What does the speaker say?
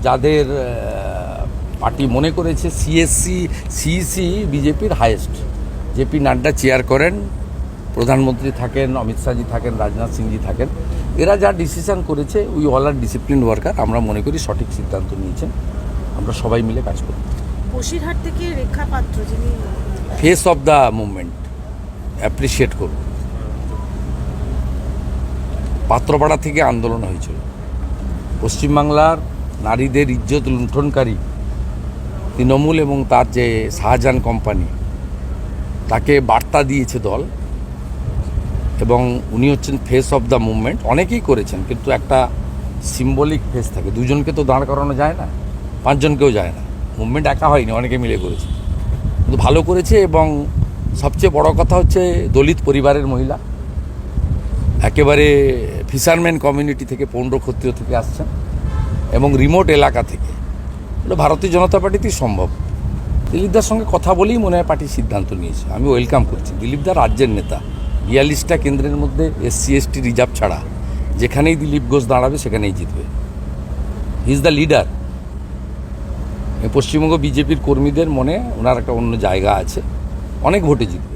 যাদের পার্টি মনে করেছে সিইসি বিজেপির হাইয়েস্ট। জেপি নাড্ডা চেয়ার করেন, প্রধানমন্ত্রী থাকেন, অমিত শাহজি থাকেন, রাজনাথ সিংজি থাকেন। এরা যা ডিসিশন করেছে, we all are discipline worker. আমরা মনে করি সঠিক সিদ্ধান্ত নিয়েছেন, আমরা সবাই মিলে কাজ করি। বসিরহাট থেকে রেখা পাত্র, যিনি face of the movement, appreciate করুন। পাত্রপাড়া থেকে আন্দোলন হয়েছিল। পশ্চিমবাংলার নারীদের ইজ্জত লুণ্ঠনকারী তৃণমূল এবং তার যে শাহজাহান কোম্পানি, তাকে বার্তা দিয়েছে দল, এবং উনি হচ্ছেন ফেস অফ দ্য মুভমেন্ট। অনেকেই করেছেন, কিন্তু একটা সিম্বলিক ফেস থাকে। দুজনকে তো দাঁড় করানো যায় না, পাঁচজনকেও যায় না। মুভমেন্ট একা হয়নি, অনেকে মিলে করেছে, কিন্তু ভালো করেছে। এবং সবচেয়ে বড় কথা হচ্ছে দলিত পরিবারের মহিলা, একেবারে ফিশারম্যান কমিউনিটি থেকে, পৌণ্ড ক্ষত্রিয় থেকে আসছেন, এবং রিমোট এলাকা থেকে। এটা ভারতীয় জনতা পার্টিতেই সম্ভব। দিলীপদার সঙ্গে কথা বলেই মনে হয় পার্টি সিদ্ধান্ত নিয়েছে। আমি ওয়েলকাম করছি। দিলীপদা রাজ্যের নেতা, 42টা কেন্দ্রের মধ্যে SC ST রিজার্ভ ছাড়া যেখানেই দিলীপ ঘোষ দাঁড়াবে সেখানেই জিতবে। He is the leader. Paschimbanga বিজেপির কর্মীদের মনে ওনার একটা অন্য জায়গা আছে, অনেক ভোটে জিতবে।